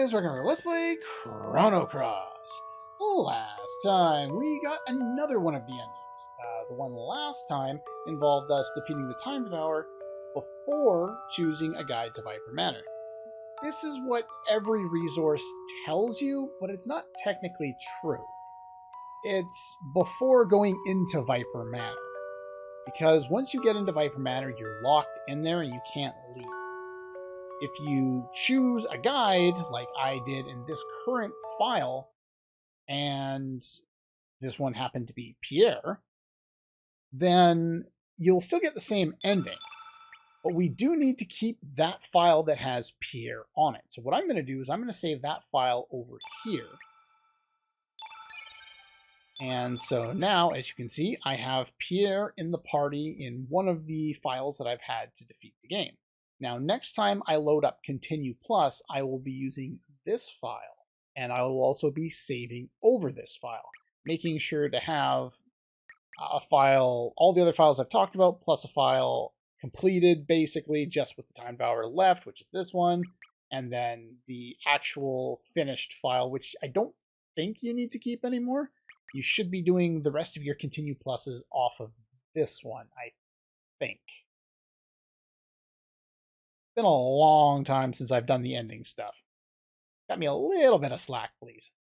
guys, welcome to Let's Play Chrono Cross. Last time, we got another one of the endings. The one last time involved us defeating the Time Devourer before choosing a guide to Viper Manor. This is what every resource tells you, but it's not technically true. It's before going into Viper Manor. Because once you get into Viper Manor, you're locked in there and you can't leave. If you choose a guide, like I did in this current file, and this one happened to be Pierre, then you'll still get the same ending. But we do need to keep that file that has Pierre on it. So what I'm going to do is I'm going to save that file over here. And so now, as you can see, I have Pierre in the party in one of the files that I've had to defeat the game. Now, next time I load up Continue Plus, I will be using this file, and I will also be saving over this file, making sure to have a file, all the other files I've talked about, plus a file completed, basically, just with the Time Devourer left, which is this one, and then the actual finished file, which I don't think you need to keep anymore. You should be doing the rest of your Continue Pluses off of this one, I think. Been a long time since I've done the ending stuff. Got me a little bit of slack, please.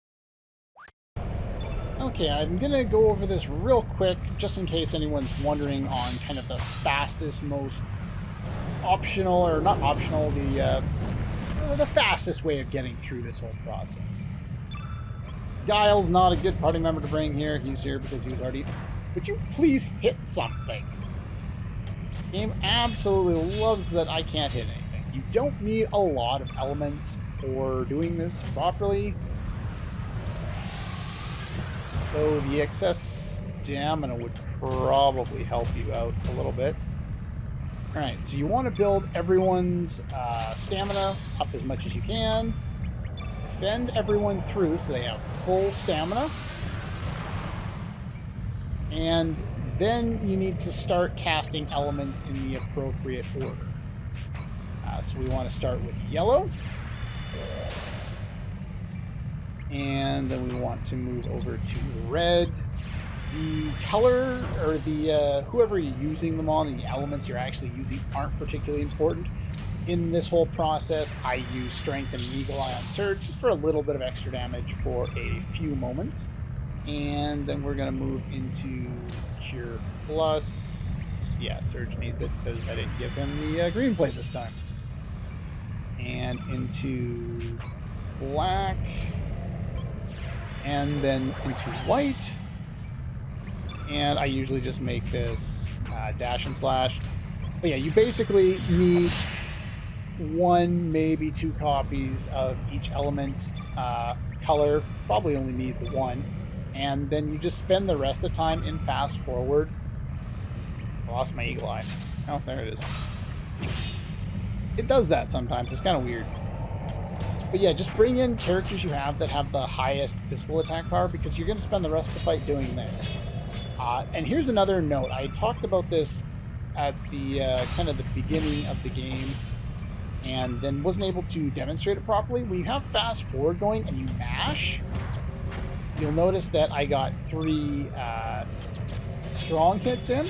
Okay, I'm gonna go over this real quick, just in case anyone's wondering on kind of the fastest, most optional, or not optional, the fastest way of getting through this whole process. Guile's not a good party member to bring here. He's here because he was already... Would you please hit something? The game absolutely loves that I can't hit anything. You don't need a lot of elements for doing this properly. Though the excess stamina would probably help you out a little bit. Alright, so you want to build everyone's stamina up as much as you can. Defend everyone through so they have full stamina. And then you need to start casting elements in the appropriate order. So we want to start with yellow. And then we want to move over to red. The color, or the whoever you're using them on, and the elements you're actually using aren't particularly important. In this whole process, I use Strength and Eagle Eye on Surge, just for a little bit of extra damage for a few moments. And then we're going to move into Cure Plus. Yeah, Surge needs it because I didn't give him the green plate this time. And into black. And then into white. And I usually just make this dash and slash. But yeah, you basically need one, maybe two copies of each element color. Probably only need the one. And then you just spend the rest of the time in fast forward. I lost my eagle eye. Oh, there it is. It does that sometimes. It's kind of weird. But yeah, just bring in characters you have that have the highest physical attack power, because you're going to spend the rest of the fight doing this. And here's another note. I talked about this at the kind of the beginning of the game, and then wasn't able to demonstrate it properly. When you have fast forward going and you mash, you'll notice that I got 3 strong hits in,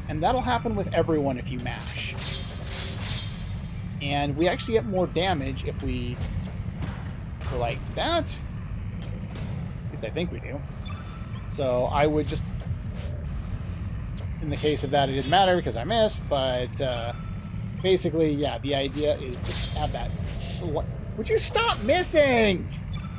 and that'll happen with everyone if you mash. And we actually get more damage if we go like that. At least I think we do. So I would just... In the case of that, it didn't matter because I missed, but basically, yeah, the idea is just have that... Would you stop missing?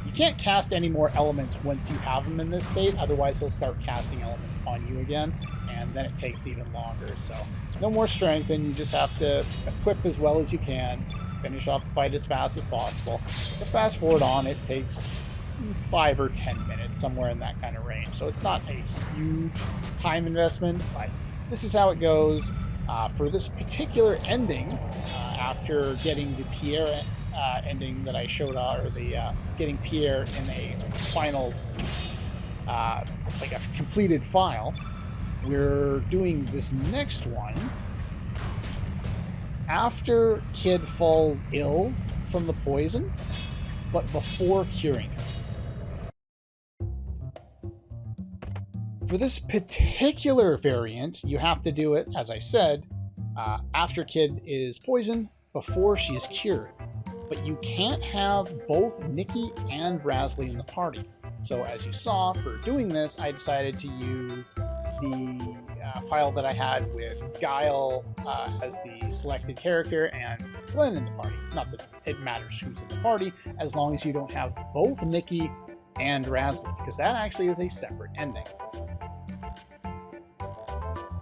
You can't cast any more elements once you have them in this state, otherwise he'll start casting elements on you again, and then it takes even longer. So no more strength, and you just have to equip as well as you can, finish off the fight as fast as possible. The fast forward on it takes 5 or 10 minutes, somewhere in that kind of range. So it's not a huge time investment, but this is how it goes. For this particular ending, after getting the Pierre ending that I showed, or the getting Pierre in a final, like a completed file, we're doing this next one after Kid falls ill from the poison. but before curing it. For this particular variant, you have to do it, as I said, after Kid is poisoned, before she is cured. But you can't have both Nikki and Razzly in the party. So as you saw, for doing this, I decided to use the file that I had with Guile as the selected character and Glenn in the party. Not that it matters who's in the party, as long as you don't have both Nikki and Razzly, because that actually is a separate ending.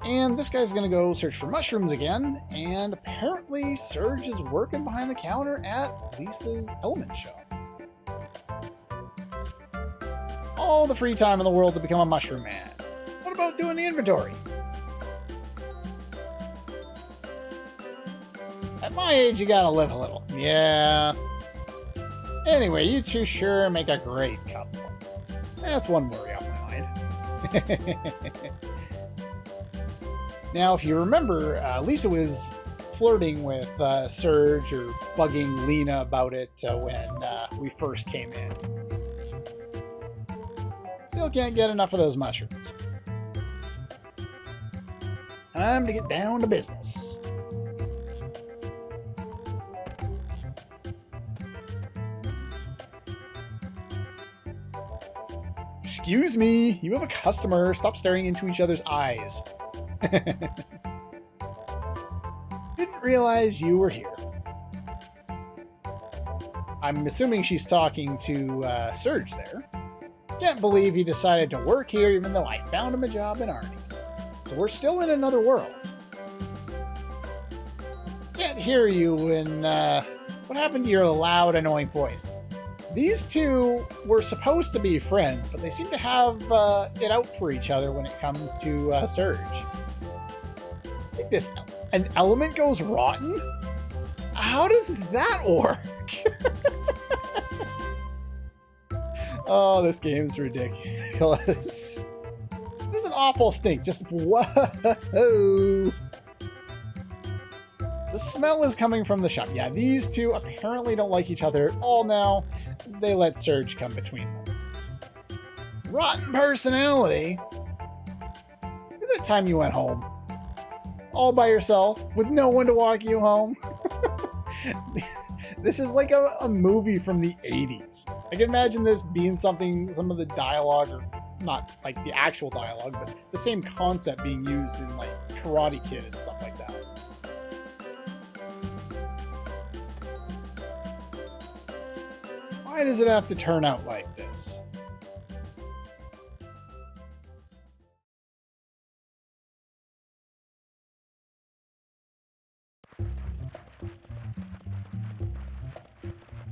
And this guy's gonna go search for mushrooms again, and apparently Serge is working behind the counter at Lisa's element shop. All the free time in the world to become a mushroom man. What about doing the inventory? At my age, you gotta live a little. Yeah. Anyway, you two sure make a great couple. That's one worry off my mind. Now, if you remember, Lisa was flirting with Serge or bugging Lena about it when we first came in. Still can't get enough of those mushrooms. Time to get down to business. Excuse me, you have a customer. Stop staring into each other's eyes. Didn't realize you were here. I'm assuming she's talking to Serge there. Can't believe he decided to work here even though I found him a job in Arnie. So we're still in another world. Can't hear you and what happened to your loud, annoying voice? These two were supposed to be friends, but they seem to have it out for each other when it comes to Serge. An element goes rotten? How does that work? Oh, this game's ridiculous. There's an awful stink. Just whoa. The smell is coming from the shop. Yeah, these two apparently don't like each other at all now. They let Serge come between them. Rotten personality? Is it time you went home? All by yourself, with no one to walk you home? This is like a movie from the 80s. I can imagine this being something, some of the dialogue, or not like the actual dialogue, but the same concept being used in like Karate Kid and stuff like that. Why does it have to turn out like this?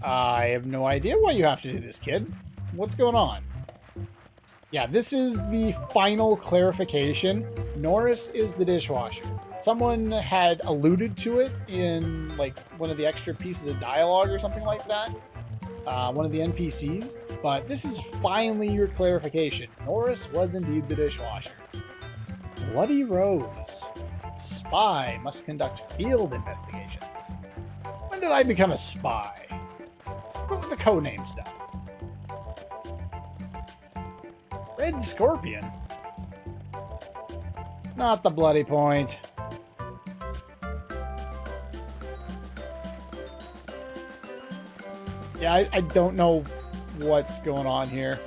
I have no idea why you have to do this, kid. What's going on? Yeah, this is the final clarification. Norris is the dishwasher. Someone had alluded to it in like one of the extra pieces of dialogue or something like that. One of the NPCs. But this is finally your clarification. Norris was indeed the dishwasher. Bloody Rose. Spy must conduct field investigations. When did I become a spy? What with the codename stuff? Red Scorpion? Not the bloody point. Yeah, I don't know what's going on here.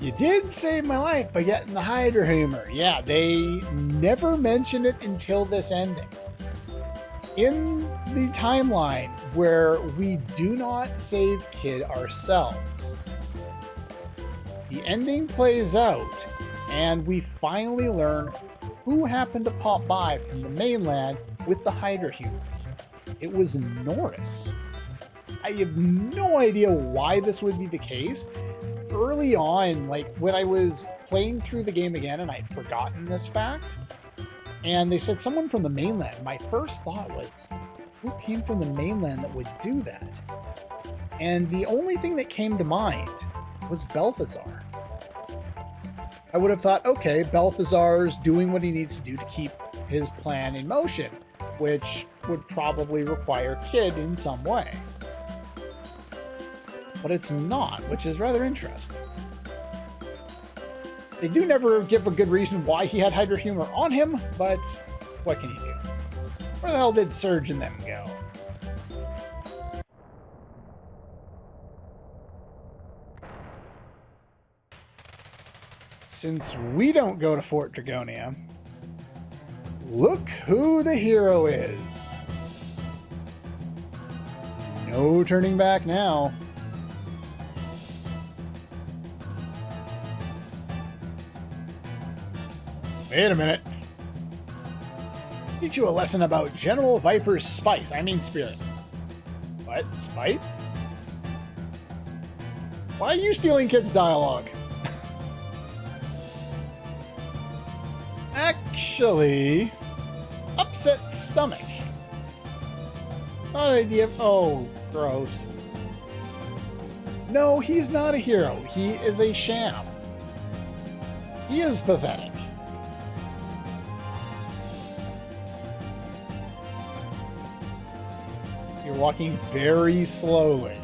You did save my life by getting the Hydra humor. Yeah, they never mention it until this ending. In the timeline where we do not save Kid ourselves, the ending plays out and we finally learn who happened to pop by from the mainland with the Hydra humor. It was Norris. I have no idea why this would be the case. Early on, like when I was playing through the game again and I'd forgotten this fact, and they said someone from the mainland, my first thought was, who came from the mainland that would do that? And the only thing that came to mind was Balthazar. I would have thought, okay, Balthazar's doing what he needs to do to keep his plan in motion, which would probably require Kid in some way. but it's not, which is rather interesting. They do never give a good reason why he had hydro humor on him, but what can you do? Where the hell did Surge and them go? Since we don't go to Fort Dragonia, look who the hero is. No turning back now. Wait a minute. Teach you a lesson about General Viper's spice. I mean spirit. What? Spite? Why are you stealing kids' dialogue? Actually, upset stomach. Not an idea. Oh, gross. No, he's not a hero. He is a sham. He is pathetic. You're walking very slowly.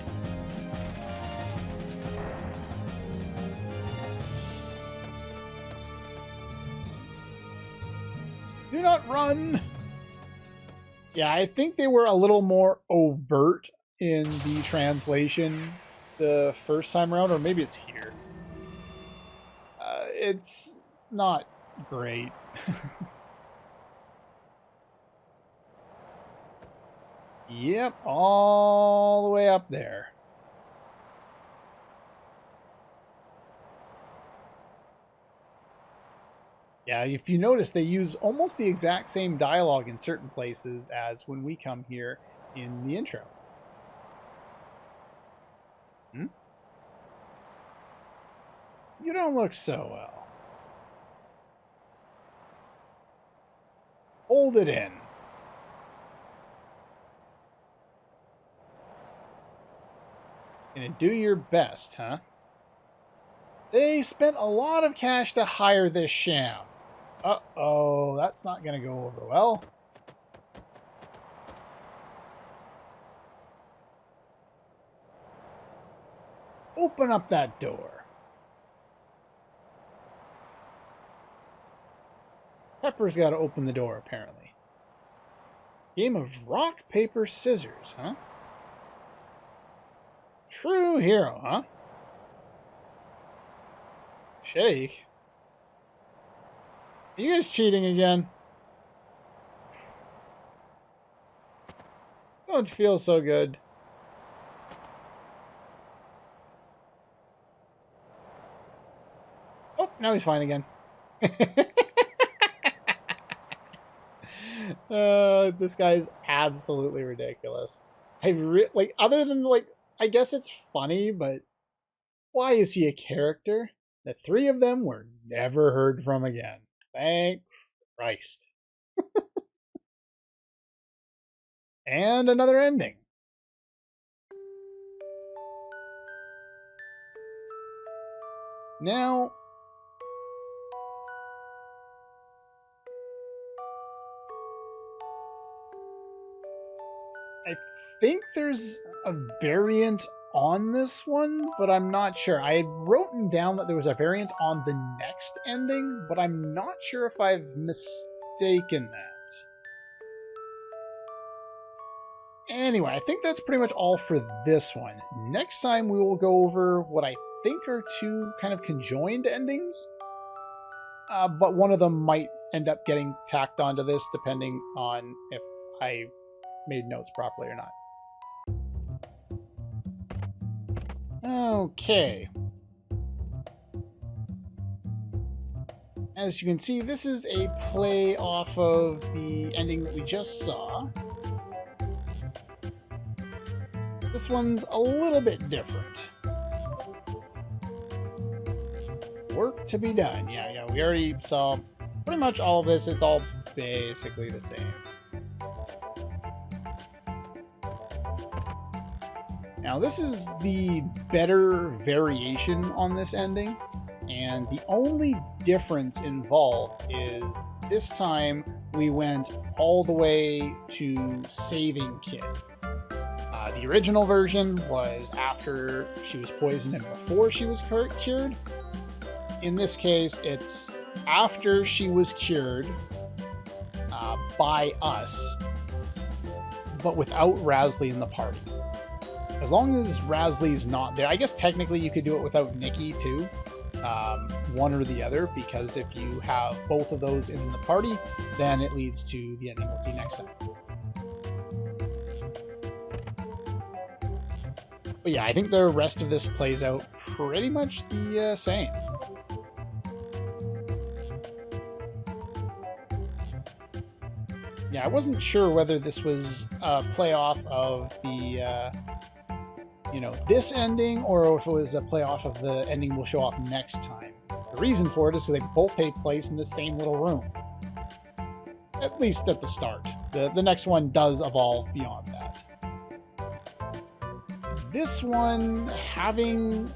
Do not run! Yeah, I think they were a little more overt in the translation the first time around, or maybe it's here. It's not great. Yep, all the way up there. Yeah, if you notice, they use almost the exact same dialogue in certain places as when we come here in the intro. Hmm? You don't look so well. Hold it in. Gonna do your best, huh? They spent a lot of cash to hire this sham. Uh-oh, that's not gonna go over well. Open up that door. Pepper's got to open the door, apparently. Game of rock, paper, scissors, huh? True hero, huh? Shake? Are you guys cheating again? Don't feel so good. Oh, now he's fine again. This guy is absolutely ridiculous. Like, other than, like, I guess it's funny, but why is he a character? The three of them were never heard from again. Thank Christ. And another ending. Now, I think there's a variant on this one, but I'm not sure. I had written down that there was a variant on the next ending, but I'm not sure if I've mistaken that. Anyway, I think that's pretty much all for this one. Next time we will go over what I think are two kind of conjoined endings, but one of them might end up getting tacked onto this depending on if I made notes properly or not. Okay. As you can see, this is a play off of the ending that we just saw. This one's a little bit different. Work to be done. Yeah, we already saw pretty much all of this. It's all basically the same. Now, this is the better variation on this ending, and the only difference involved is this time we went all the way to saving Kid. The The original version was after she was poisoned and before she was cured. In this case, it's after she was cured by us, but without Razzly in the party. As long as Razzly's not there, I guess technically you could do it without Nikki too, one or the other, because if you have both of those in the party, then it leads to the ending we'll see next time. But yeah, I think the rest of this plays out pretty much the same. Yeah, I wasn't sure whether this was a playoff of the, this ending, or if it was a playoff of the ending we'll show off next time. The reason for it is because they both take place in the same little room. At least at the start. The next one does evolve beyond that. This one, having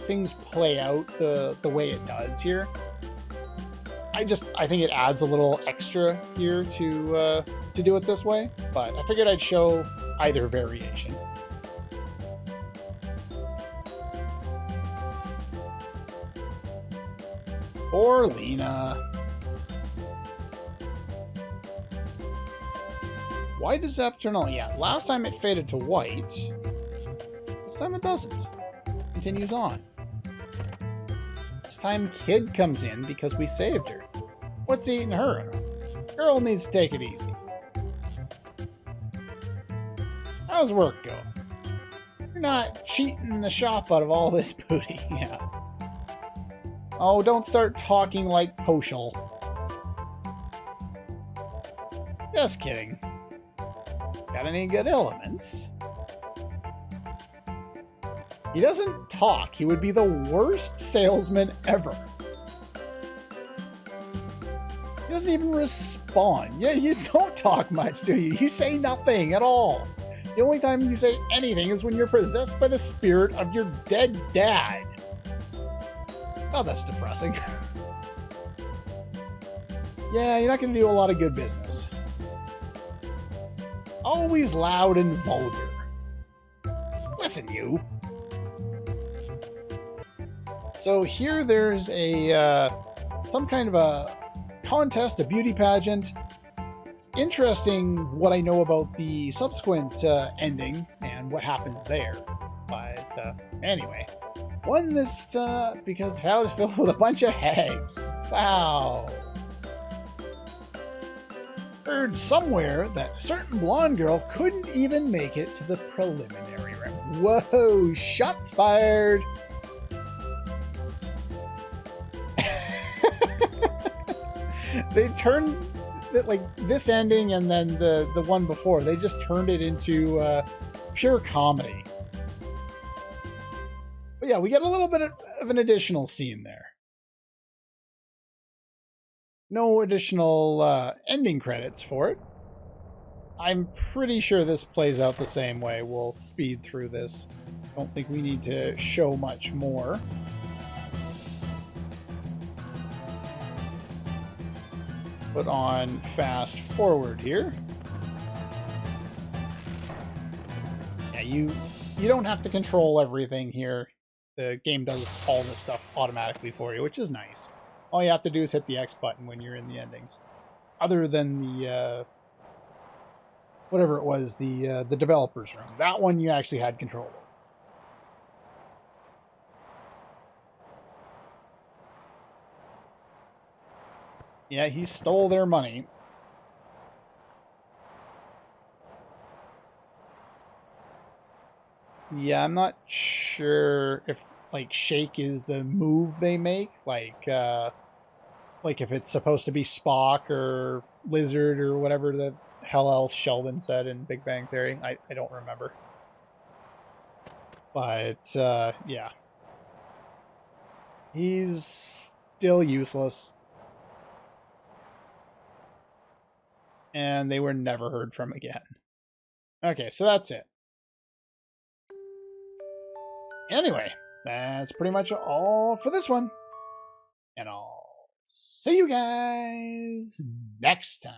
things play out the way it does here, I think it adds a little extra here to do it this way, but I figured I'd show either variation. Poor Lena. Why does that turn on? Yeah, last time it faded to white. This time it doesn't. Continues on. This time Kid comes in because we saved her. What's eating her? Girl needs to take it easy. How's work going? You're not cheating the shop out of all this booty. Yeah. Oh, don't start talking like Poshel. Just kidding. Got any good elements? He doesn't talk. He would be the worst salesman ever. He doesn't even respond. Yeah, you don't talk much, do you? You say nothing at all. The only time you say anything is when you're possessed by the spirit of your dead dad. Oh, that's depressing. Yeah, you're not going to do a lot of good business. Always loud and vulgar. Listen, you. So here there's a some kind of a contest, a beauty pageant. It's interesting what I know about the subsequent ending and what happens there. But anyway, won this because Howard is filled with a bunch of hags. Wow. Heard somewhere that a certain blonde girl couldn't even make it to the preliminary round. Whoa, shots fired. They turned like this ending and then the one before, they just turned it into pure comedy. But yeah, we get a little bit of an additional scene there. No additional ending credits for it. I'm pretty sure this plays out the same way. We'll speed through this. Don't think we need to show much more. Put on fast forward here. Yeah, you don't have to control everything here. The game does all this stuff automatically for you, which is nice. All you have to do is hit the X button when you're in the endings. Other than the whatever it was, the developer's room. That one you actually had control over. Yeah, he stole their money. Yeah, I'm not sure if like shake is the move they make, like if it's supposed to be Spock or Lizard or whatever the hell else Sheldon said in Big Bang Theory. I don't remember. But yeah. He's still useless. And they were never heard from again. Okay, so that's it. Anyway, that's pretty much all for this one. And I'll see you guys next time.